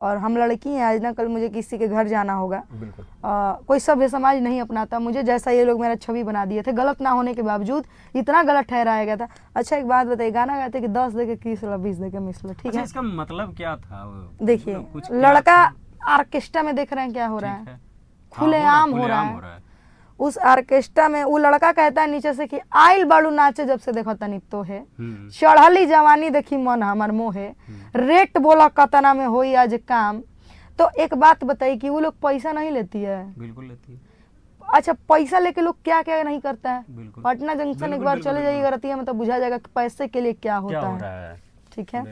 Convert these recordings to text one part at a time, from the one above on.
और हम लड़की हैं, आज ना कल मुझे किसी के घर जाना होगा। बिल्कुल। कोई सभ्य समाज नहीं अपनाता मुझे, जैसा ये लोग मेरा छवि बना दिए थे, गलत ना होने के बावजूद इतना गलत ठहराया गया था। अच्छा एक बात बताइए, गाना गाते कि 10 दे के किस लो 20 दे के मिस लो, ठीक अच्छा, है? इसका मतलब क्या था? देखिए कुछ लड़का ऑर्केस्ट्रा में देख रहे हैं क्या हो रहा है, खुलेआम हो रहा है। उस ऑर्केस्ट्रा में वो लड़का कहता है नीचे से कि आइल बाड़ू नाचे जब से देखो तनी तो है, चढ़ली जवानी देखी मन हमार मोहे, रेट बोला कतना में होई आज काम। तो एक बात बताइए कि वो लोग पैसा नहीं लेती है? बिल्कुल लेती है। अच्छा पैसा लेके लोग क्या क्या नहीं करता है? बिल्कुल। पटना जंक्शन एक बार चले जाइएगा रतिया में तो बुझा जाएगा कि पैसे के लिए क्या होता है। ठीक है,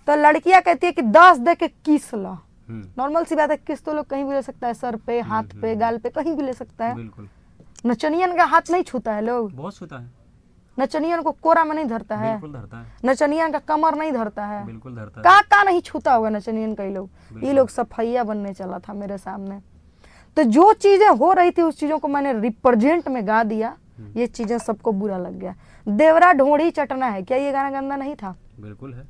तो लड़कियां कहती है कि 10 दे के किस लो। नॉर्मल सी बात है, किस तो लोग कहीं भी ले सकता है, सर पे, हाथ पे, गाल पे, कहीं भी ले सकता है। बिल्कुल। नचनियन का हाथ नहीं छूता है लोग, बहुत छूता है। नचनियन को कोरा में नहीं धरता है, बिल्कुल धरता है। नचनियन का कमर नहीं धरता है, बिल्कुल धरता है। का नहीं छूता होगा नचनियन का। ये लोग सफाइया बनने चला था मेरे सामने। तो जो चीजें हो रही थी उस चीजों को मैंने रिप्रेजेंट में गा दिया, ये चीजें सबको बुरा लग गया। देवरा ढोड़ी चटना है, क्या ये गाना गंदा नहीं था? बिल्कुल है।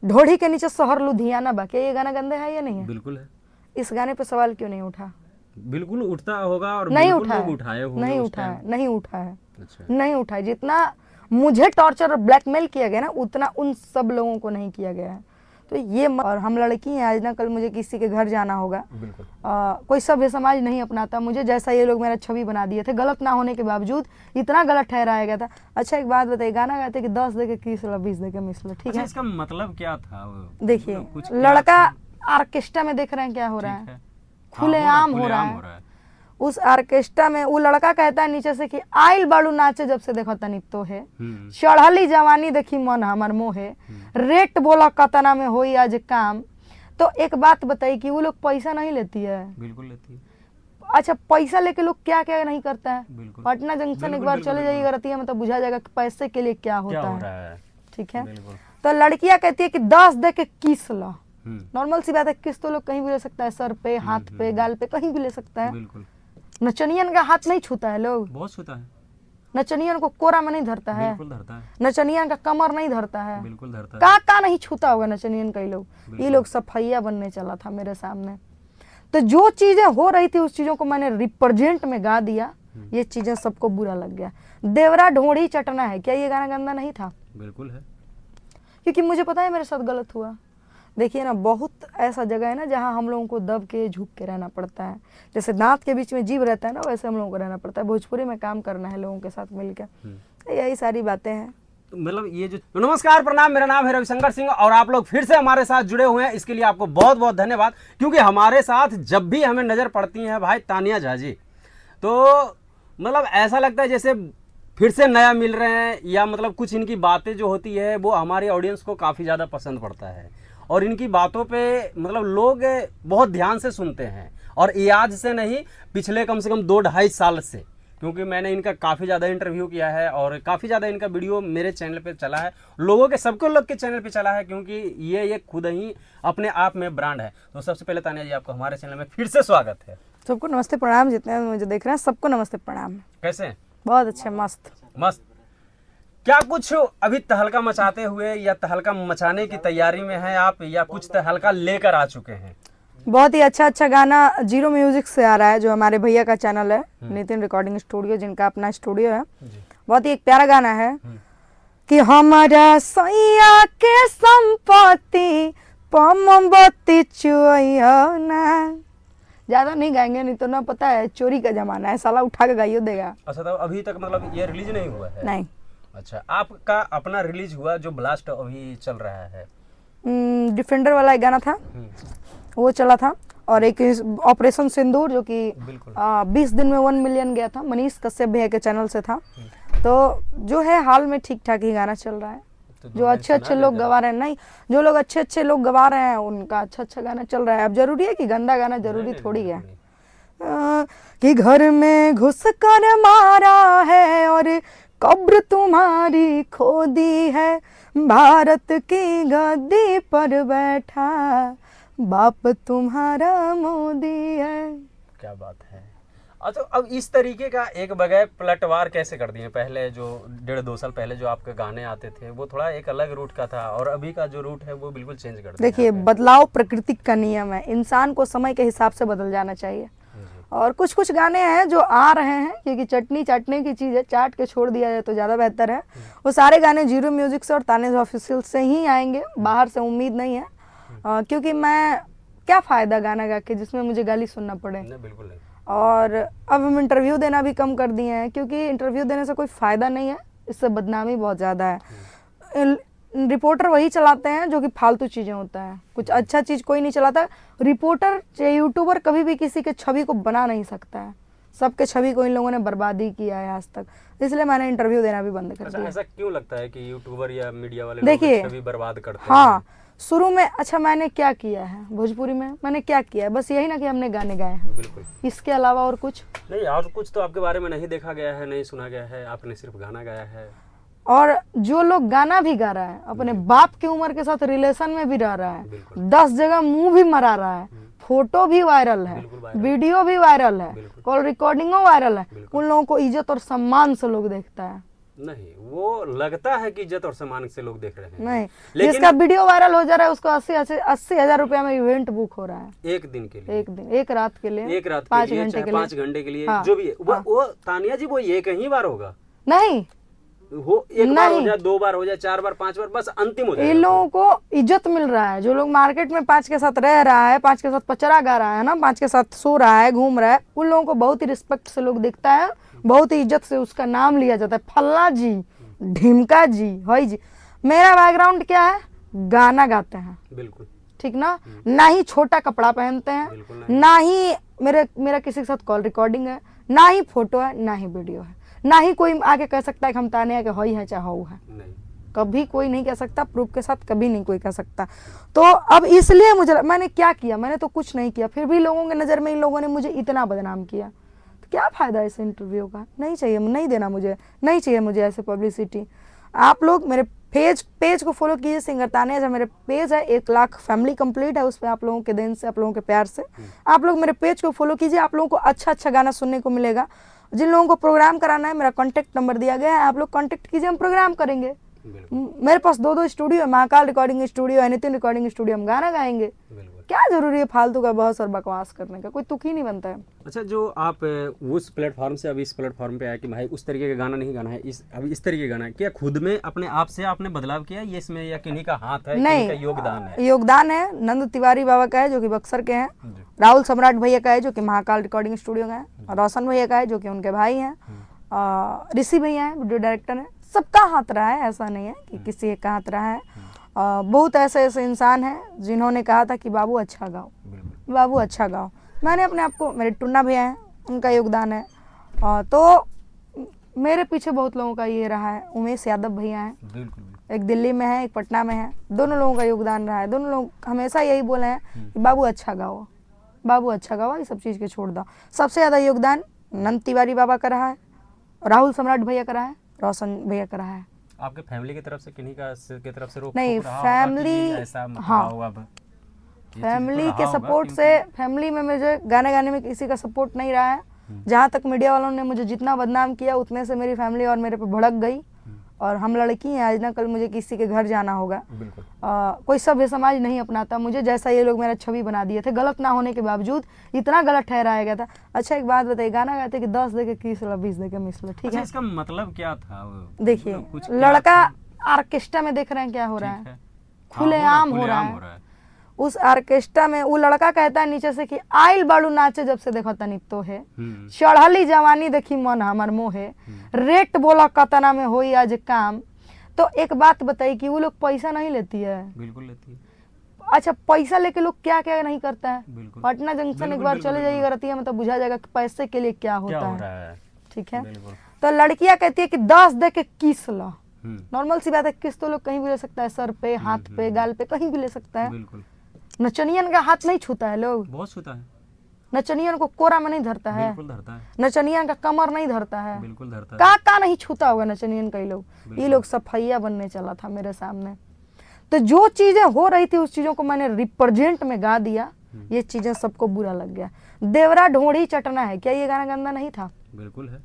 ढोड़ी के नीचे शहर लुधियाना बा, क्या ये गाना गंदा है या नहीं है? बिल्कुल है। इस गाने पे सवाल क्यों नहीं उठा? बिल्कुल उठता होगा और नहीं बिल्कुल उठा लोग है, उठाए होंगे नहीं उस उठा टाइम। है, नहीं उठा है। अच्छा। नहीं उठा है। जितना मुझे टॉर्चर और ब्लैकमेल किया गया ना, उतना उन सब लोगों को नहीं किया गया है। तो ये और हम लड़की हैं, आज ना कल मुझे किसी के घर जाना होगा। बिल्कुल। कोई सभ्य समाज नहीं अपनाता मुझे, जैसा ये लोग मेरा छवि बना दिए थे, गलत ना होने के बावजूद इतना गलत ठहराया गया था। अच्छा एक बात बताइए, गाना गाते कि 10 दे के किस लो 20 दे के मिस लो, ठीक अच्छा, है? इसका मतलब क्या था? देखिए लड़का ऑर्केस्ट्रा में देख रहे हैं क्या हो रहा है, खुलेआम हो रहा है। उस ऑर्केस्ट्रा में वो लड़का कहता है नीचे से कि आइल बाड़ू नाचे जब से देखो तनी तो है, चढ़ली जवानी देखी मन हमार मोहे, रेट बोला कतना में होई आज काम। तो एक बात बताइए कि वो लोग पैसा नहीं लेती है? बिल्कुल लेती है। अच्छा पैसा लेके लोग क्या क्या नहीं करता है? बिल्कुल। पटना जंक्शन एक बार चले जाइएगा रतिया में तो बुझा जाएगा कि पैसे के लिए क्या होता है। ठीक है, तो लड़कियां कहती है कि 10 दे के किस लो। नॉर्मल सी बात है, किस तो लोग कहीं भी ले सकता है, सर पे, हाथ पे, गाल पे, कहीं भी ले सकता है। बिल्कुल। नचनियन का हाथ नहीं छूता है लोग, बहुत छूता है। नचनियन को कोरा में नहीं धरता है, बिल्कुल धरता है। नचनियन का कमर नहीं धरता है, बिल्कुल धरता है। का नहीं छूता होगा नचनियन का। ये लोग सफाइया बनने चला था मेरे सामने। तो जो चीजें हो रही थी उस चीजों को मैंने रिप्रेजेंट में गा दिया, ये चीजें सबको बुरा लग गया। देवरा ढोड़ी चटना है, क्या ये गाना गंदा नहीं था? बिल्कुल है। क्योंकि मुझे पता है मेरे साथ गलत हुआ। देखिए ना, बहुत ऐसा जगह है ना जहाँ हम लोगों को दब के झुक के रहना पड़ता है। जैसे दांत के बीच में जीभ रहता है ना, वैसे हम लोगों को रहना पड़ता है। भोजपुरी में काम करना है लोगों के साथ मिलकर, यही सारी बातें हैं। तो मतलब ये जो नमस्कार प्रणाम, मेरा नाम है रविशंकर सिंह और आप लोग फिर से हमारे साथ जुड़े हुए हैं, इसके लिए आपको बहुत बहुत धन्यवाद। क्योंकि हमारे साथ जब भी हमें नज़र पड़ती हैं भाई तानिया झा जी, तो मतलब ऐसा लगता है जैसे फिर से नया मिल रहे हैं, या मतलब कुछ इनकी बातें जो होती है वो हमारी ऑडियंस को काफ़ी ज़्यादा पसंद पड़ता है और इनकी बातों पे मतलब लोग बहुत ध्यान से सुनते हैं। और ये आज से नहीं, पिछले कम से कम 2-2.5 साल से, क्योंकि मैंने इनका काफ़ी ज़्यादा इंटरव्यू किया है और काफ़ी ज़्यादा इनका वीडियो मेरे चैनल पे चला है, लोगों के सबके लोग के चैनल पे चला है, क्योंकि ये खुद ही अपने आप में ब्रांड है। तो सबसे पहले तानिया जी, आपको हमारे चैनल में फिर से स्वागत है। सबको नमस्ते प्रणाम, जितने मुझे देख रहे हैं सबको नमस्ते प्रणाम। कैसे हैं? बहुत अच्छे, मस्त मस्त। क्या कुछ अभी तहलका मचाते हुए या तहलका मचाने की तैयारी में हैं आप, या कुछ तहलका लेकर आ चुके हैं? बहुत ही अच्छा गाना जीरो म्यूजिक से आ रहा है, जो हमारे भैया का चैनल है, नितिन रिकॉर्डिंग स्टूडियो, जिनका अपना स्टूडियो है। बहुत ही एक प्यारा गाना है कि हमारा सैया के संपत्ति मोमबत्ती चुइया ना। ज्यादा नहीं गाएंगे, नहीं तो ना पता है चोरी का जमाना है, साला उठा के गाइयो देगा। अच्छा, तो अभी तक मतलब ये रिलीज नहीं हुआ है? नहीं। अच्छा, आपका अपना रिलीज हुआ जो ब्लास्ट अभी चल रहा है? डिफेंडर वाला एक गाना था, वो चला था, और एक ऑपरेशन सिंदूर जो कि 20 दिन में 1 मिलियन गया था, मनीष कश्यप भैया के चैनल से था। तो जो है हाल में ठीक ठाक ही गाना चल रहा है। तो जो अच्छे लोग गवा रहे हैं, नहीं, जो लोग अच्छे लोग गवा रहे हैं उनका अच्छा गाना चल रहा है। अब जरूरी है कि गंदा गाना जरूरी थोड़ी है कि घर में घुस कर मारा है और कब्र तुम्हारी खोदी है, भारत की गद्दी पर बैठा बाप तुम्हारा मोदी है। क्या बात है। अच्छा, अब इस तरीके का एक बगैर पलटवार कैसे कर दिए? पहले जो 1.5-2 साल पहले जो आपके गाने आते थे वो थोड़ा एक अलग रूट का था, और अभी का जो रूट है वो बिल्कुल चेंज कर दिया देखिए, बदलाव प्रकृति का नियम है, इंसान को समय के हिसाब से बदल जाना चाहिए। और कुछ कुछ गाने हैं जो आ रहे हैं, क्योंकि चटनी चाटने की चीज़ है, चाट के छोड़ दिया जाए तो ज़्यादा बेहतर है। वो सारे गाने जीरो म्यूजिक से और तानेज ऑफिशियल से ही आएंगे, बाहर से उम्मीद नहीं है। क्योंकि मैं क्या फ़ायदा गाना गा के जिसमें मुझे गाली सुनना पड़े। नहीं, बिल्कुल नहीं। और अब हम इंटरव्यू देना भी कम कर दिए हैं, क्योंकि इंटरव्यू देने से कोई फ़ायदा नहीं है, इससे बदनामी बहुत ज़्यादा है। रिपोर्टर वही चलाते हैं जो कि फालतू चीज़ें होता है, कुछ अच्छा चीज़ कोई नहीं चलाता। रिपोर्टर या यूट्यूबर कभी भी किसी के छवि को बना नहीं सकता है, सबके छवि को इन लोगों ने बर्बादी किया है आज तक, इसलिए मैंने इंटरव्यू देना भी बंद कर दिया। ऐसा क्यों लगता है कि यूट्यूबर या मीडिया वाले देखिए, छवि बर्बाद करते हैं? हाँ, शुरू में अच्छा मैंने क्या किया है भोजपुरी में, मैंने क्या किया है, बस यही ना कि हमने गाने गाए हैं, बिल्कुल, इसके अलावा और कुछ नहीं। और कुछ तो आपके बारे में नहीं देखा गया है, नहीं सुना गया है, आपने सिर्फ गाना गाया है। और जो लोग गाना भी गा रहा है, अपने बाप की उम्र के साथ रिलेशन में भी रह रहा है, 10 जगह मुंह भी मरा रहा है, फोटो भी वायरल है, वीडियो भी वायरल है, कॉल रिकॉर्डिंगों वायरल है, उन लोगों को इज्जत और सम्मान से लोग देखता है। नहीं, वो लगता है कि इज्जत और सम्मान से लोग देख रहे हैं। नहीं, लेकिन जिसका वीडियो वायरल हो जा रहा है उसको 80,000 रुपया में इवेंट बुक हो रहा है, एक दिन के लिए, एक दिन, एक रात के लिए, एक रात 5 के लिए, घंटे के लिए, 5 घंटे के लिए, हाँ, जो भी है। वो तानिया जी, वो एक ही बार होगा? नहीं हो, एक बार हो जाए, 2 बार हो जाए, 4 बार, 5 बार, बस अंतिम हो जाए। इन लोगों को इज्जत मिल रहा है, जो लोग मार्केट में 5 के साथ रह रहा है, 5 के साथ पचरा गा रहा है ना, 5 के साथ सो रहा है, घूम रहा है, उन लोगों को बहुत ही रिस्पेक्ट से लोग दिखता है, बहुत ही इज्जत से उसका नाम लिया जाता है, फल्ला जी, ढिमका जी, हई जी। मेरा बैकग्राउंड क्या है, गाना गाते हैं, बिल्कुल ठीक ना, ना ही छोटा कपड़ा पहनते हैं, ना ही मेरा किसी के साथ कॉल रिकॉर्डिंग है, ना ही फोटो है, ना ही वीडियो है, ना ही कोई आके कह सकता है कि हम तानिया के हई है चाहे हऊ है, नहीं, कभी कोई नहीं कह सकता, प्रूफ के साथ कभी नहीं कोई कह सकता। तो अब इसलिए मुझे, मैंने क्या किया, मैंने तो कुछ नहीं किया, फिर भी लोगों के नज़र में इन लोगों ने मुझे इतना बदनाम किया, तो क्या फ़ायदा इस इंटरव्यू का? नहीं चाहिए, नहीं देना मुझे, नहीं चाहिए मुझे ऐसे पब्लिसिटी। आप लोग मेरे पेज को फॉलो कीजिए, सिंगर तानिया जो मेरे पेज है, 1 लाख फैमिली कंप्लीट है उस पर, आप लोगों के देन से, आप लोगों के प्यार से। आप लोग मेरे पेज को फॉलो कीजिए, आप लोगों को अच्छा अच्छा गाना सुनने को मिलेगा। जिन लोगों को प्रोग्राम कराना है, मेरा कॉन्टैक्ट नंबर दिया गया है, आप लोग कॉन्टैक्ट कीजिए, हम प्रोग्राम करेंगे। मेरे पास 2 स्टूडियो है, महाकाल रिकॉर्डिंग स्टूडियो है, नितिन रिकॉर्डिंग स्टूडियो, हम गाना गाएंगे। क्या जरूरी है फालतू का बहस और बकवास करने का, कोई तुक ही नहीं बनता है। अच्छा, जो आप उस प्लेटफॉर्म से अभी इस प्लेटफॉर्म पे आए कि भाई उस तरीके का गाना नहीं गाना है, अभी इस तरीके का गाना है, क्या खुद में अपने आप से आपने बदलाव किया ये इसमें, या किन्हीं का हाथ है, किन्हीं का योगदान है? योगदान है नंद तिवारी बाबा का है जो कि बक्सर के हैं, राहुल सम्राट भैया का है जो कि महाकाल रिकॉर्डिंग स्टूडियो का है, और रोशन भैया का है जो कि उनके भाई हैं, ऋषि भैया हैं वीडियो डायरेक्टर हैं। सबका हाथ रहा है, ऐसा नहीं है कि किसी एक का हाथ रहा है। बहुत ऐसे ऐसे इंसान हैं जिन्होंने कहा था कि बाबू अच्छा गाओ, बाबू अच्छा गाओ। मैंने अपने आप को, मेरे टुन्ना भैया हैं, उनका योगदान है। तो मेरे पीछे बहुत लोगों का ये रहा है। उमेश यादव भैया हैं, एक दिल्ली में है, एक पटना में है, दोनों लोगों का योगदान रहा है। दोनों लोग हमेशा यही बोले हैं कि बाबू अच्छा गाओ, बाबू अच्छा गाओ, ये सब चीज़ के छोड़ दो। सबसे ज़्यादा योगदान नंद तिवारी बाबा का रहा है, राहुल सम्राट भैया का रहा है, रोशन भैया का रहा है। आपके फैमिली की तरफ से किन्हीं की तरफ से रोक नहीं, फैमिली, हाँ, फैमिली के सपोर्ट से, फैमिली में मुझे गाने गाने में किसी का सपोर्ट नहीं रहा है। जहाँ तक मीडिया वालों ने मुझे जितना बदनाम किया, उतने से मेरी फैमिली और मेरे पे भड़क गई। और हम लड़की हैं, आज ना कल मुझे किसी के घर जाना होगा, कोई सभ्य समाज नहीं अपनाता मुझे, जैसा ये लोग मेरा छवि बना दिए थे, गलत ना होने के बावजूद इतना गलत ठहराया गया था। अच्छा, एक बात बताइए, गाना गाते कि 10 दे के 20 ला, 20 दे के 20 ला, ठीक है? इसका मतलब क्या था? देखिए, लड़का ऑर्केस्ट्रा में देख रहे हैं क्या हो रहा है, खुलेआम हो रहा है। उस ऑर्केस्ट्रा में वो लड़का कहता है नीचे से कि आइल बाड़ू नाचे जब से देखो तनी तो है, चढ़ली जवानी देखी मन हमर मोहे, रेट बोला कतना में होई आज काम। तो एक बात बताइए कि वो लोग पैसा नहीं लेती है? बिल्कुल लेती है। अच्छा, पैसा लेके लोग क्या क्या नहीं करता है? पटना जंक्शन एक बार चले जाइएगा रतिया में तो बुझा जाएगा कि पैसे के लिए क्या होता है, ठीक है? तो लड़कियां कहती है कि 10 दे के किस ला। नॉर्मल सी बात है, किस तो लोग कहीं भी ले सकता है, सर पे, हाथ पे, गाल पे, कहीं भी ले सकता है। नचनियन का हाथ नहीं छूता है, लोग बहुत छूता है। नचनियन को कोरा में नहीं धरता है, बिल्कुल धरता है। नचनियन का कमर नहीं धरता है, बिल्कुल धरता है। का नहीं छूता होगा नचनियन का? ये लोग सफैया बनने चला था मेरे सामने। तो जो चीजें हो रही थी उस चीजों को मैंने रिप्रेजेंट में गा दिया, ये चीजें सबको बुरा लग गया। देवरा ढोंढी चटना है, क्या ये गाना गंदा नहीं था? बिल्कुल है।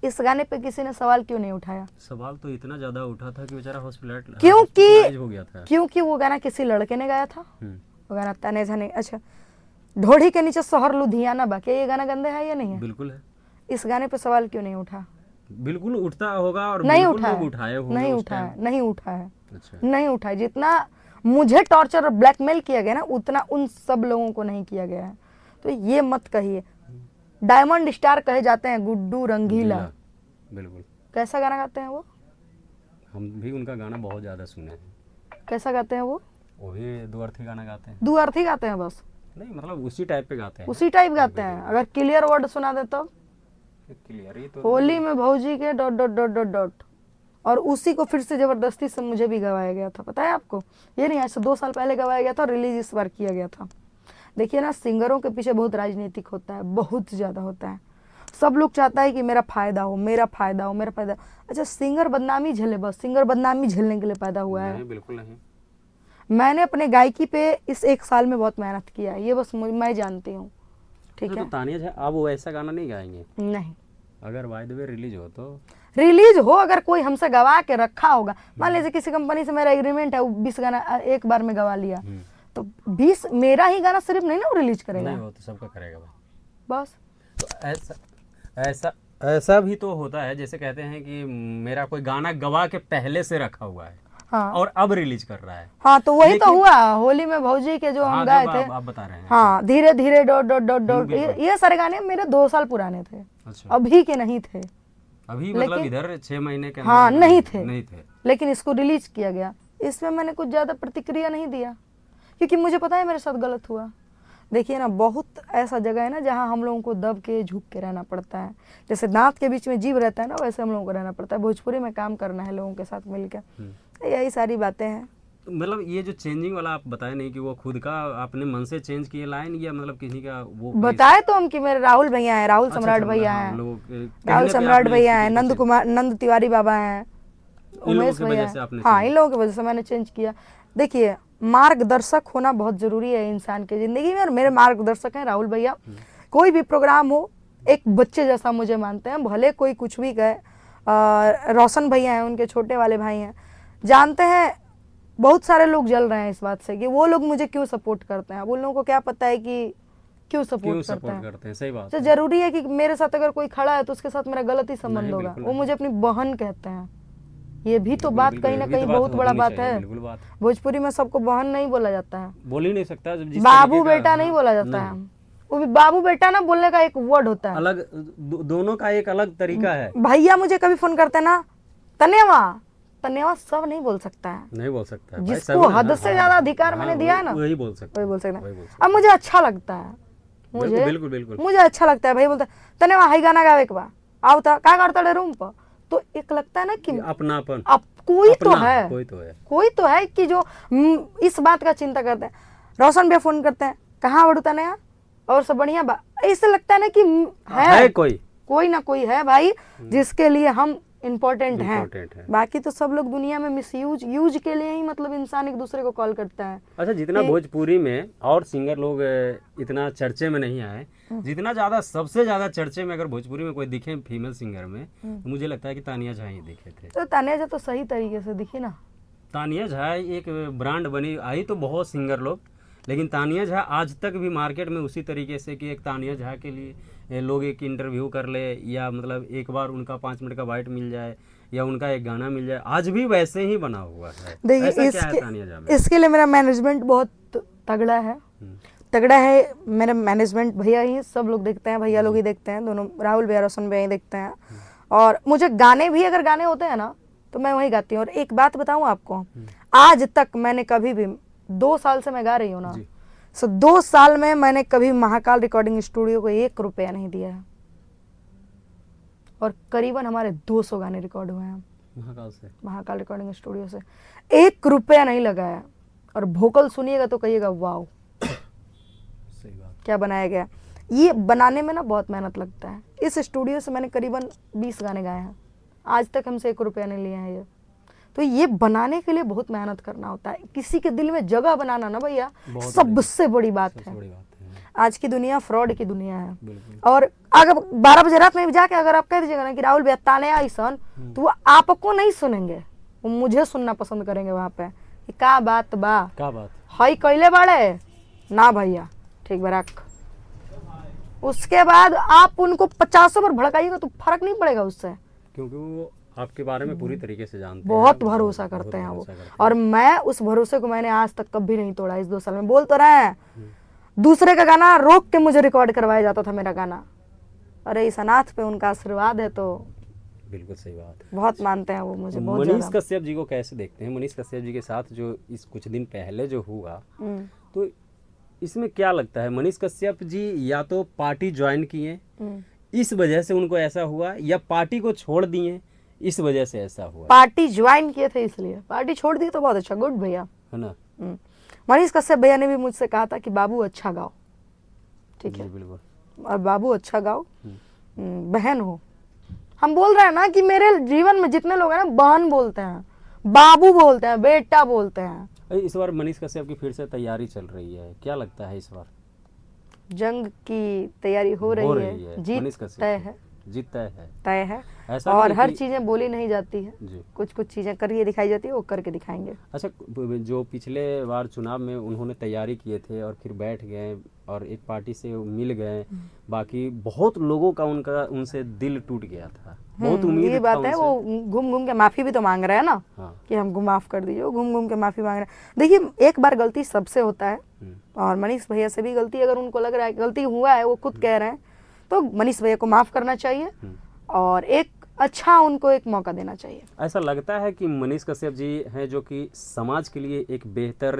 इस गाने पे किसी ने सवाल क्यों नहीं उठाया? सवाल तो इतना ज्यादा उठा था कि बेचारा हॉस्पिटलाइज हो गया था। क्योंकि वो गाना किसी लड़के ने गाया था, हम्म, वो गाना तनेजा ने। अच्छा, ढोढ़ी के नीचे शहर लुधियाना बा, क्या ये गाना गंदे है या नहीं है? बिल्कुल है। इस गाने पे सवाल क्यों नहीं उठा? बिल्कुल उठता होगा और नहीं बिल्कुल उठा लोग है, उठाए होंगे नहीं उस उठा है, टाइम। नहीं उठा है, अच्छा, नहीं उठा है। जितना मुझे टॉर्चर और ब्लैकमेल किया गया ना, उतना उन सब लोगों को नहीं किया गया है। तो ये मत कहिए। डायमंड स्टार कहे जाते हैं गुड्डू रंगीला। गीला, बिल्कुल। कैसा गाना गाते हैं वो? हम भी उनका गाना बहुत ज्यादा सुने हैं। कैसा गाते हैं वो? भी दो अर्थी गाना गाते हैं। दो अर्थी गाते हैं बस, नहीं मतलब उसी टाइप पे गाते हैं। उसी टाइप गाते हैं। अगर क्लियर वर्ड सुना दे तो क्लियर ही तो। होली में भौजी के dot dot dot dot dot, और उसी को फिर से जबरदस्ती से मुझे भी गवाया गया था, पता है आपको? ये नहीं, आज से 2 साल पहले गवाया गया था, रिलीज इस बार किया गया था। देखिए ना, सिंगरों के पीछे बहुत राजनीतिक होता है, बहुत ज्यादा होता है। सब लोग चाहता है कि मेरा फायदा हो, मेरा फायदा हो, मेरा फायदा। अच्छा, सिंगर बदनामी झेले, बस सिंगर बदनामी झेलने के लिए पैदा हुआ है। नहीं, बिल्कुल नहीं। मैंने अपने गायकी पे इस 1 साल में बहुत मेहनत किया है, ये बस मैं जानती हूँ, ठीक तो है? तानिया झा अब वो ऐसा गाना नहीं गाएंगे नहीं, अगर बाय द वे रिलीज हो तो। रिलीज हो, अगर कोई हमसे गवा के रखा होगा, मान लीजिए किसी कंपनी से मेरा एग्रीमेंट है, वो 20 गाना एक बार में गवा लिया, तो 20 मेरा ही गाना सिर्फ नहीं ना वो रिलीज करेगा। नहीं, वो तो सबका करेगा भाई। बस तो ऐसा भी तो होता है, जैसे कहते हैं कि मेरा कोई गाना गवा के पहले से रखा हुआ है, हाँ, और अब रिलीज कर रहा है। हाँ, तो वही तो हुआ होली में भौजी के जो हम हाँ, गाए जो थे। आप बता रहे हैं। हाँ, धीरे धीरे डॉट डॉट डॉट डॉट, बिल्कुल। ये सारे गाने मेरे 2 साल पुराने थे, अच्छा, अभी के नहीं थे। अभी मतलब इधर 6 महीने के हाँ, अंदर नहीं थे, नहीं थे। लेकिन इसको रिलीज किया गया। इसमें मैंने कुछ ज्यादा प्रतिक्रिया नहीं दिया, क्योंकि मुझे पता है मेरे साथ गलत हुआ। देखिए ना, बहुत ऐसा जगह है ना जहाँ हम लोगों को दब के झुक के रहना पड़ता है। जैसे दांत के बीच में जीभ रहता है ना, वैसे हम लोगों को रहना पड़ता है। भोजपुरी में काम करना है लोगों के साथ मिलकर, यही सारी बातें हैं। तो मतलब ये जो चेंजिंग वाला आप बताए नहीं कि वो खुद का आपने मन से चेंज किए लाइन, या मतलब किसी का वो बताए तो हम कि मेरे राहुल भैया हैं, राहुल अच्छा, सम्राट अच्छा, भैया हाँ, हैं, लोगों के राहुल कहने पे सम्राट आपने भैया हैं, इसको नंद कुमार, नंद तिवारी बाबा हैं, इन लोगों उमेश की भैया वजह से आपने हैं। हाँ, चेंज इन लोगों की वजह से मैंने चेंज किया। देखिए, मार्गदर्शक होना बहुत जरूरी है इंसान की जिंदगी में, और मेरे मार्गदर्शक हैं राहुल भैया। कोई भी प्रोग्राम हो, एक बच्चे जैसा मुझे मानते हैं, भले कोई कुछ भी कहे। रोशन भैया हैं, उनके छोटे वाले भाई हैं। जानते हैं बहुत सारे लोग जल रहे हैं इस बात से कि वो लोग मुझे क्यों सपोर्ट करते हैं। अब उन लोगों को क्या पता है कि क्यों सपोर्ट करते हैं। सही बात तो है। जरूरी है कि मेरे साथ अगर कोई खड़ा है तो उसके साथ मेरा गलत ही संबंध नहीं, होगा। बिल्कुल वो मुझे अपनी बहन कहते हैं, ये भी तो बिल्कुल, बात बिल्कुल, कहीं ना ये भी कहीं तो बात बहुत बड़ा होनी बात चाहिए, है। बिल्कुल बात है। भोजपुरी में सबको बहन नहीं बोला जाता है, बोल ही नहीं सकता। जिस बाबू तरीके का- बेटा नहीं बोला जाता है। वो भी बाबू बेटा ना बोलने का एक वर्ड होता है। अलग दोनों का एक अलग तरीका है। भैया मुझे कभी फोन करते हैं ना, तनेवा तनेवा सब नहीं बोल सकता है। नहीं बोल सकता है भाई, जिसको सब ना, हद हाँ, से ज्यादा अधिकार हाँ, मैंने दिया है ना, वही बोल सकता वही है, बोल सकता वही है। बोल सकता अब मुझे अच्छा लगता है, है। मुझे बिल्कुल बिल्कुल। मुझे अच्छा लगता है। भाई बोलता तनेवा हाई गाना गावे के बा, आओ था का करता रे रूम पर, तो एक लगता है ना कि अपनापन, अब कोई तो अपना, है, कोई तो है कि जो इस बात का चिंता करते हैं। रोशन भैया फोन करते हैं, कहाँ बढ़ता नया और सब बढ़िया बा, ऐसे लगता है ना कि है कोई ना कोई है भाई जिसके लिए हम इम्पोर्टेंट हैं। बाकी तो सब लोग दुनिया में मिसयूज के लिए ही, मतलब इंसान एक दूसरे को कॉल करता है। अच्छा, जितना भोजपुरी में और सिंगर लोग इतना चर्चे में नहीं आए, जितना ज्यादा सबसे ज्यादा चर्चे में अगर भोजपुरी में कोई दिखे फीमेल सिंगर में, तो मुझे लगता है कि तानिया झा ही दिखे थे। तो तानिया झा तो सही तरीके से दिखी ना। तानिया झा एक ब्रांड बनी, आई तो बहुत सिंगर लोग, लेकिन तानिया झा आज तक भी मार्केट में उसी तरीके से कि एक तानिया झा के लिए लोग एक इंटरव्यू कर ले, या मतलब एक बार उनका 5 मिनट का बाइट मिल जाए, या उनका एक गाना मिल जाए, आज भी वैसे ही बना हुआ है। देखिए, इसके लिए मेरा मैनेजमेंट बहुत तगड़ा है। मेरे मैनेजमेंट भैया ही सब लोग देखते हैं, भैया लोग ही देखते हैं, दोनों राहुल भैया रोशन भैया ही देखते हैं। और मुझे गाने भी अगर गाने होते हैं ना तो मैं वही गाती हूँ। और एक बात बताऊँ आपको, आज तक मैंने कभी भी 2 साल से मैं गा रही हूँ ना, 2 साल में मैंने कभी महाकाल रिकॉर्डिंग स्टूडियो को 1 रुपया नहीं दिया है। और करीबन हमारे 200 गाने रिकॉर्ड हुए हैं महाकाल रिकॉर्डिंग स्टूडियो से, 1 रुपया नहीं लगाया। और वोकल सुनिएगा तो कहिएगा वाओ, क्या बनाया गया। ये बनाने में ना बहुत मेहनत लगता है। इस स्टूडियो से मैंने करीबन 20 गाने गाए हैं, आज तक हमसे 1 रुपया नहीं लिए हैं ये। तो ये बनाने के लिए बहुत मेहनत करना होता है। किसी के दिल में जगह बनाना ना भैया बहुत सबसे बड़ी बात सबसे है। बड़ी बात है। आज की दुनिया फ्रॉड की दुनिया है। बिल्कुल। और अगर 12 बजे रात में भी जाके अगर आप कह दीजिएगा ना कि राहुल भैया ताने आइसन, तो वो आपको नहीं सुनेंगे, वो मुझे सुनना पसंद करेंगे वहां पे कि का बात बा, क्या बात। हई कैले बाड़े ना भैया, ठीक बा रख। उसके बाद आप उनको 50 बार भड़काइएगा तो फर्क नहीं पड़ेगा उससे, क्योंकि वो आपके बारे में पूरी तरीके से जानते हैं, बहुत भरोसा करते हैं वो। और मैं उस भरोसे को मैंने आज तक कभी नहीं तोड़ा। इस 2 साल में बोल तो रहे हैं, दूसरे का गाना रोक के मुझे रिकॉर्ड करवाया जाता था मेरा गाना। अरे इस अनाथ पे उनका आशीर्वाद है, तो बिल्कुल सही बात है। बहुत मानते हैं वो मुझे, बहुत मनीष ज्यादा। कश्यप जी को कैसे देखते हैं? मनीष कश्यप जी के साथ जो इस कुछ दिन पहले जो हुआ, तो इसमें क्या लगता है? मनीष कश्यप जी या तो पार्टी ज्वाइन किए इस वजह से उनको ऐसा हुआ, या पार्टी को छोड़ दिए इस वजह से ऐसा हुआ? पार्टी ज्वाइन किए थे इसलिए, पार्टी छोड़ दी तो बहुत अच्छा, गुड भैया, है ना। मनीष कश्यप भैया ने भी मुझसे कहा था कि बाबू अच्छा गाओ, ठीक है, बिल्कुल। और बाबू अच्छा गाओ, बहन हो। हम बोल रहे हैं ना कि मेरे जीवन में जितने लोग हैं ना, बहन बोलते हैं, बाबू बोलते हैं, बेटा बोलते हैं। इस बार मनीष कश्यप की फिर से तैयारी चल रही है, क्या लगता है इस बार? जंग की तैयारी हो रही है, जीत तय है, जीत तय है। ऐसा और नहीं हर कि- चीजें बोली नहीं जाती है, जी। कुछ कुछ चीजें करके दिखाई जाती है, वो करके दिखाएंगे। अच्छा, जो पिछले बार चुनाव में उन्होंने तैयारी किए थे और फिर बैठ गए और एक पार्टी से मिल गए, बाकी बहुत लोगों का उनसे दिल टूट गया था, बहुत उम्मीद ये था बात है। उनसे। वो घूम घूम के माफी भी तो मांग रहे हैं ना, हाँ। कि हमको माफ कर दीजिए, घूम घूम के माफी मांग रहे हैं। देखिए, एक बार गलती सबसे होता है, और मनीष भैया से भी गलती, अगर उनको लग रहा है गलती हुआ है, वो खुद कह रहे हैं, तो मनीष भैया को माफ करना चाहिए और एक अच्छा उनको एक मौका देना चाहिए। ऐसा लगता है कि मनीष कश्यप जी हैं जो कि समाज के लिए एक बेहतर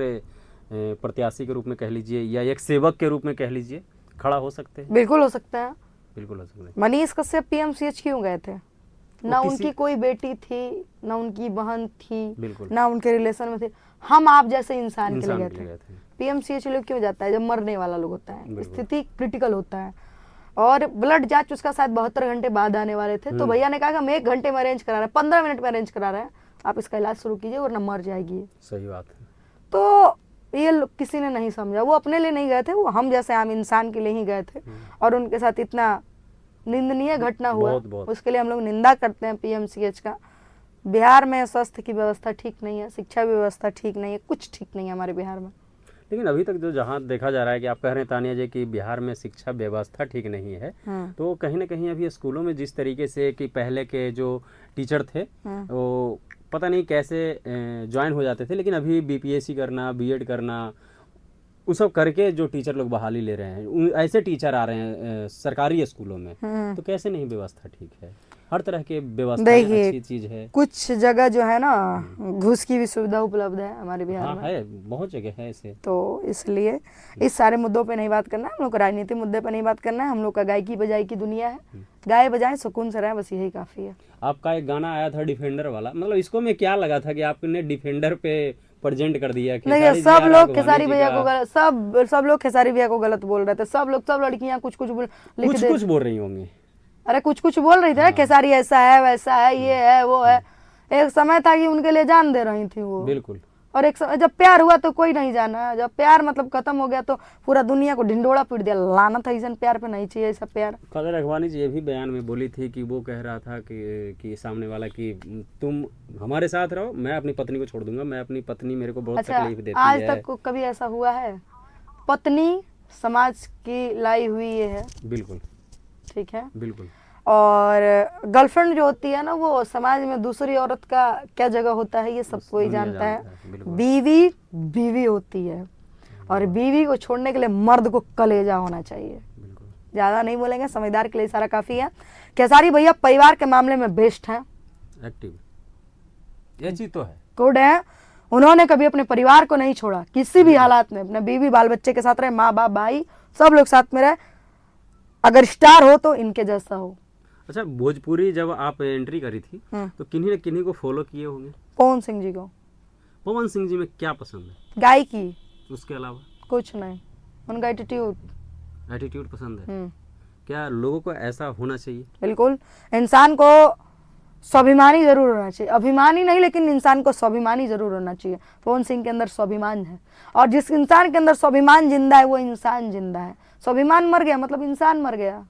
प्रत्याशी के रूप में कह लीजिए, या एक सेवक के रूप में कह लीजिए, खड़ा हो सकते हैं? बिल्कुल हो सकता है। बिल्कुल हो सकते हैं। मनीष कश्यप पीएमसीएच क्यों गए थे? ना उनकी कोई बेटी थी, ना उनकी बहन थी, ना उनके रिलेशन में थे, हम आप जैसे इंसान के लिए गए थे। पीएमसीएच लोग क्यों जाता है? जब मरने वाला लोग होता है, स्थिति क्रिटिकल होता है, और ब्लड जांच उसका शायद 72 घंटे बाद आने वाले थे, तो भैया ने कहा कि हम 1 घंटे में अरेंज करा रहे हैं, 15 मिनट में अरेंज करा रहे हैं, आप इसका इलाज शुरू कीजिए वरना मर जाएगी। सही बात है। तो ये किसी ने नहीं समझा, वो अपने लिए नहीं गए थे, वो हम जैसे आम इंसान के लिए ही गए थे, और उनके साथ इतना निंदनीय घटना हुआ, उसके लिए हम लोग निंदा करते हैं पीएमसीएच का। बिहार में स्वास्थ्य की व्यवस्था ठीक नहीं है, शिक्षा व्यवस्था ठीक नहीं है, कुछ ठीक नहीं है हमारे बिहार में। लेकिन अभी तक जो जहाँ देखा जा रहा है कि आप कह रहे हैं तानिया जी कि बिहार में शिक्षा व्यवस्था ठीक नहीं है, तो कहीं ना कहीं अभी स्कूलों में जिस तरीके से कि पहले के जो टीचर थे वो पता नहीं कैसे ज्वाइन हो जाते थे, लेकिन अभी बीपीएससी करना, बीएड करना, वो सब करके जो टीचर लोग बहाली ले रहे हैं, ऐसे टीचर आ रहे हैं सरकारी स्कूलों में, तो कैसे नहीं व्यवस्था ठीक है? हर तरह के व्यवस्था अच्छी चीज है। कुछ जगह जो है ना, घूस की भी सुविधा उपलब्ध है हमारे बिहार में। है, बहुत जगह है ऐसे। तो इसलिए इस सारे मुद्दों पे नहीं बात करना है, हम लोग को राजनीतिक मुद्दे पे नहीं बात करना है। हम लोग का गायकी बजाई की दुनिया है, गाए बजाएं, सुकून से रहें, बस यही काफी है। आपका एक गाना आया था डिफेंडर वाला, मतलब इसको में क्या लगा था कि आपने डिफेंडर पे प्रेजेंट कर दिया? नहीं, सब लोग खेसारी भैया को गलत, सब लोग खेसारी भैया को गलत बोल रहे थे, सब लड़कियां कुछ कुछ बोल रही होंगी। अरे कुछ बोल रही थी, खेसारी ऐसा है, वैसा है, ये है, वो है। एक समय था कि उनके लिए जान दे रही थी वो, बिल्कुल। और एक समय जब प्यार हुआ तो कोई नहीं जाना, जब प्यार मतलब खत्म हो गया तो पूरा दुनिया को ढिंडोरा पीट दिया। लानत है, ऐसा प्यार पे नहीं चाहिए ऐसा प्यार। कादर अखबानी जी ये भी बयान में बोली थी कि वो कह रहा था कि सामने वाला कि तुम हमारे साथ रहो, मैं अपनी पत्नी को छोड़ दूंगा, मैं अपनी पत्नी मेरे को बहुत तकलीफ देती है। आज तक कभी ऐसा हुआ है? पत्नी समाज की लाई हुई ये है, बिल्कुल, ठीक है, बिल्कुल। और गर्लफ्रेंड जो होती है ना, वो समाज में दूसरी औरत का क्या जगह होता है ये सबको ही जानता है। बीवी बीवी होती है, और बीवी को छोड़ने के लिए मर्द को कलेजा होना चाहिए। ज्यादा नहीं बोलेंगे, समझदार के लिए सारा काफी है। खेसारी भैया परिवार के मामले में बेस्ट हैं, एक्टिव, ये चीज तो है, गुड है। उन्होंने कभी अपने परिवार को नहीं छोड़ा, किसी भी हालात में अपने बीवी बाल बच्चे के साथ रहे, माँ बाप भाई सब लोग साथ में रहे। अगर स्टार हो तो इनके जैसा हो। अच्छा, भोजपुरी जब आप एंट्री करी थी तो किन्हीं ने किन्हीं को फॉलो किए होंगे? पवन सिंह जी को। पवन सिंह जी में क्या पसंद है? गायकी, उसके अलावा कुछ नहीं, उनका एटीट्यूड पसंद है। क्या लोगों को ऐसा होना चाहिए? बिल्कुल। इंसान को स्वाभिमानी जरूर होना चाहिए, अभिमानी नहीं लेकिन इंसान को स्वाभिमानी जरूर होना चाहिए। पवन सिंह के अंदर स्वाभिमान है, और जिस इंसान के अंदर स्वाभिमान जिंदा है वो इंसान जिंदा है। स्वाभिमान मर गया मतलब इंसान मर गया,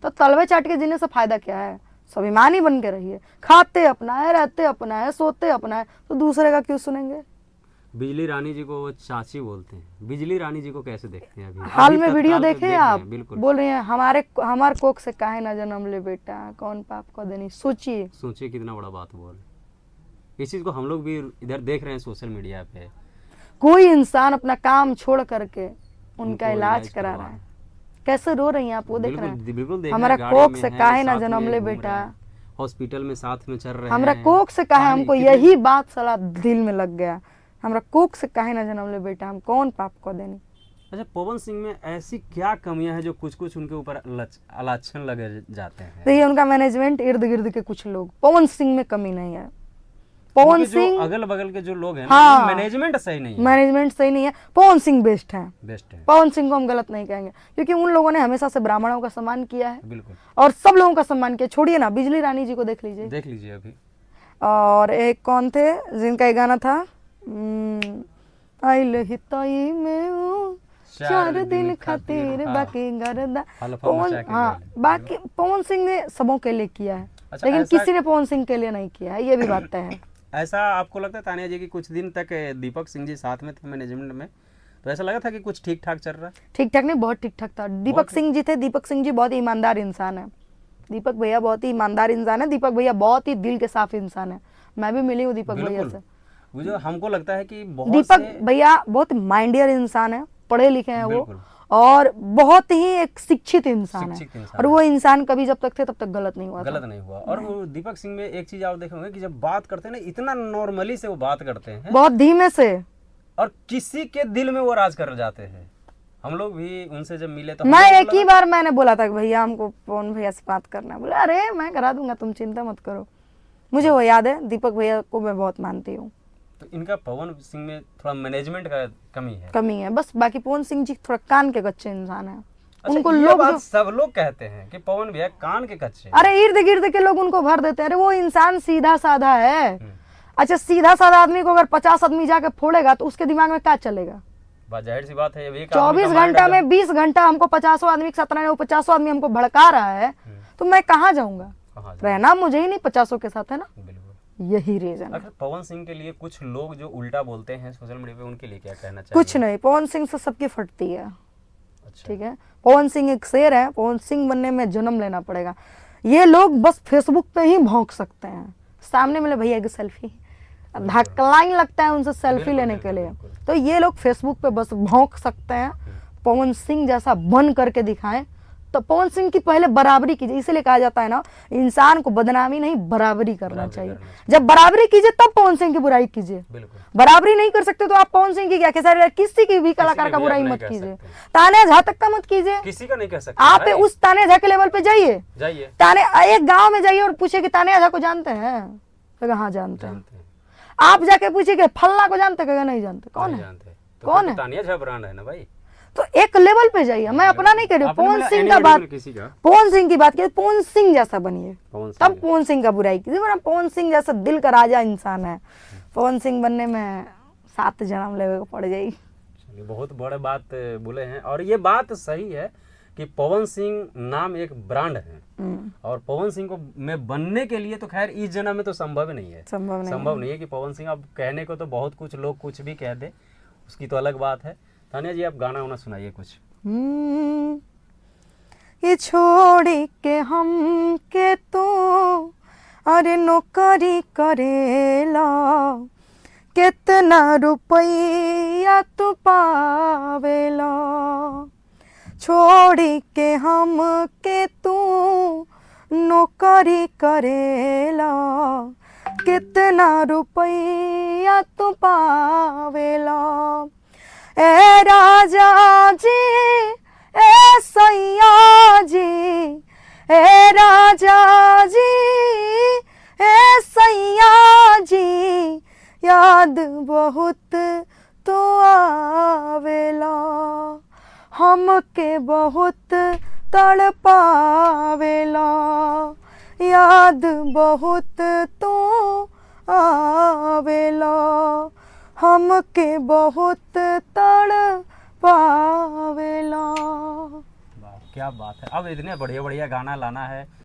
तो तलवे चाट के जीने से फायदा क्या है? स्वाभिमानी बन के रहिए, खाते अपना है, रहते अपना है, सोते अपना है, तो दूसरे का क्यों सुनेंगे? बिजली रानी जी को वो चाची बोलते हैं, बिजली रानी जी को कैसे देखते हैं? अभी हाल अभी में वीडियो तत्काल पे देखे देख रहे आप, हैं, बिल्कुल बोल रहे हैं हमार कोख से काहे ना जन्म ले बेटा, कौन पाप को देनी। सोचिए, सोचिए कितना बड़ा बात बोल। इस चीज को हम लोग भी इधर देख रहे हैं सोशल मीडिया पे। कोई इंसान अपना काम छोड़ करके उनका उनको इलाज इलाज करा करवा रहा है। कैसे रो रही हैं आप, वो देख रहे हैं। बिल्कुल देख हमारा रहे हैं, कोख गाड़ी से में काहे हैं, ना साथ जन्म में ले घूम बेटा, रहे हैं, हॉस्पिटल में साथ में चल रहे हैं। हमरा कोख से काहे, कहानी हमको कितनी- यही बात साला दिल में लग गया, हमरा कोख से काहे ना जन्म ले बेटा, हम कौन पाप को देनी। अच्छा, पवन सिंह में ऐसी क्या कमियां हैं जो कुछ कुछ उनके ऊपर आलक्षण लगे जाते हैं? तो ये उनका मैनेजमेंट, इर्द गिर्द के कुछ लोग, पवन सिंह में कमी नहीं है। पवन उनके जो सिंह अगल बगल के जो लोग हैं हाँ, मैनेजमेंट सही नहीं है, मैनेजमेंट सही नहीं है। पवन सिंह बेस्ट है, बेस्ट है, पवन सिंह को हम गलत नहीं कहेंगे, क्योंकि उन लोगों ने हमेशा से ब्राह्मणों का सम्मान किया है बिल्कुल। और सब लोगों का सम्मान किया। छोड़िए ना, बिजली रानी जी को देख लीजिए, देख लीजिए अभी। और एक कौन थे जिनका एक गाना था, आइल हिताई में हूँ, चार दिन खातिर बाकी गर्दा। हलफा मचा के हाँ, गए। बाकी पवन सिंह ने सबों के लिए किया है, अच्छा, लेकिन ऐसा- किसी ने पवन सिंह के लिए नहीं किया है, ये भी बात तय है। ऐसा आपको लगता है तानिया जी की कुछ दिन तक दीपक सिंह जी साथ में थे मैनेजमेंट में, तो ऐसा लगा था कि कुछ ठीक ठाक चल रहा है? ठीक ठाक नहीं, बहुत ठीक ठाक था। दीपक सिंह जी थे, दीपक सिंह जी बहुत ही ईमानदार इंसान है। दीपक भैया बहुत ही ईमानदार इंसान है, दीपक भैया बहुत ही दिल के साफ इंसान है। मैं भी मिली हूँ दीपक भैया बिल्कुल। से। वो जो हमको लगता है कि बहुत दीपक से भैया बहुत माइंडियर इंसान है, पढ़े लिखे हैं वो, बिल्कुल। और बहुत ही एक शिक्षित इंसान है, शिक्षित इंसान और वो इंसान कभी जब तक थे तब तक गलत नहीं हुआ था। गलत नहीं हुआ। और वो दीपक सिंह में एक चीज आप देखे होंगे कि जब बात करते हैं ना, इतना नॉर्मली से वो बात करते हैं बहुत धीमे से, और किसी के दिल में वो राज कर जाते हैं। हम लोग भी उनसे जब मिले तो मैं हमको एक ही लगा- बार मैंने बोला था कि भैया हमको पवन भैया से बात करना है, बोला अरे मैं करा दूंगा, तुम चिंता मत करो। मुझे वो याद है, दीपक भैया को मैं बहुत मानती हूँ। तो इनका पवन सिंह में थोड़ा मैनेजमेंट का कमी है। कमी है बस, बाकी पवन सिंह जी थोड़ा कान के कच्चे इंसान है। अच्छा, उनको ये लोग बात सब लोग कहते हैं कि पवन भैया कान के कच्चे हैं। अरे इर्द गिर्द के लोग उनको भर देते हैं, अरे वो इंसान सीधा साधा है। अच्छा, सीधा साधा आदमी को अगर 50 आदमी जाके फोड़ेगा तो उसके दिमाग में क्या चलेगा? बात जाहिर सी बात है, अभी 24 घंटा में 20 घंटा हमको 50 आदमी के साथ रहना है, वो 50 आदमी हमको भड़का रहा है, तो मैं कहाँ जाऊंगा? रहना मुझे ही नहीं, 50 के साथ है ना, बिल्कुल। यही रीजन है। अगर पवन सिंह के लिए कुछ लोग जो उल्टा बोलते हैं सोशल मीडिया पे, उनके लिए क्या कहना चाहिए? कुछ नहीं, पवन सिंह से सबकी फटती है, अच्छा, ठीक है। पवन सिंह एक शेर है, पवन सिंह बनने में जन्म लेना पड़ेगा। ये लोग बस फेसबुक पे ही भौंक सकते हैं, सामने मिले भैया की सेल्फी, धक्का लाइन लगता है उनसे सेल्फी बिल्कुल, लेने के बिल्कुल, लिए, बिल्कुल। तो ये लोग फेसबुक पे बस भौंक सकते हैं। पवन सिंह जैसा बन करके दिखाएं, तो पवन सिंह की पहले बराबरी कीजिए। इसलिए कहा जाता है ना, इंसान को बदनामी नहीं बराबरी करना चाहिए। जब बराबरी कीजिए तब पवन सिंह की बुराई कीजिए। बिल्कुल। बराबरी नहीं कर सकते तो आप पवन सिंह की क्या, खेसारी किसी की भी कलाकार का भी बुराई आप नहीं मत कर कीजिए, सकते। ताने झा तक का मत कीजिए। किसी का नहीं कह सकते आप भाई। उस ताने झा के लेवल पे जाइए, जाइए, ताने एक गांव में जाइए और पूछिए कि ताने झा को जानते हैं, कहेगा हाँ जानते हैं। जानते हैं, आप जाके पूछिए कि फल्ला को जानते, कहेगा नहीं जानते। कौन नहीं है? जानते। तो कौन फिर है? तो तानिया झा ब्रांड है ना भाई। तो एक लेवल पे जाइए, मैं अपना नहीं कह रही हूँ, आपने पवन बोला सिंह का anybody बात, ने किसी का पवन सिंह की बात की, पवन सिंह जैसा बनिए, पवन तब सिंह पवन सिंह का बुराई कीजिए, वरना पवन सिंह जैसा दिल का राजा इंसान है, पवन सिंह बनने में 7 जन्म लेवे को पड़ जाएगी। चलिए, बहुत बड़े बात बोले हैं, और ये बात सही है कि पवन सिंह नाम एक ब्रांड है, और पवन सिंह को में बनने के लिए तो खैर इस जन्म में तो संभव नहीं है, संभव नहीं है कि पवन सिंह, अब कहने को तो बहुत कुछ लोग कुछ भी कह दे, उसकी तो अलग बात है। तानिया जी, आप गाना वाना सुनाइए कुछ। ये छोड़ी के हम के तो अरे नौकरी करेला, कितना रुपया तू पावेला, छोड़ी के हम के तू नौकरी करेला, कितना रुपया तू पावेला। ए राजा जी, ए सैया जी, ए राजा जी, ए सैया जी, याद बहुत तो आवेला, हमके बहुत तड़पावेला, याद बहुत तो आवेला, हमके बहुत तड़ पावेला। वाह, क्या बात है। अब इतने बढ़िया बढ़िया गाना लाना है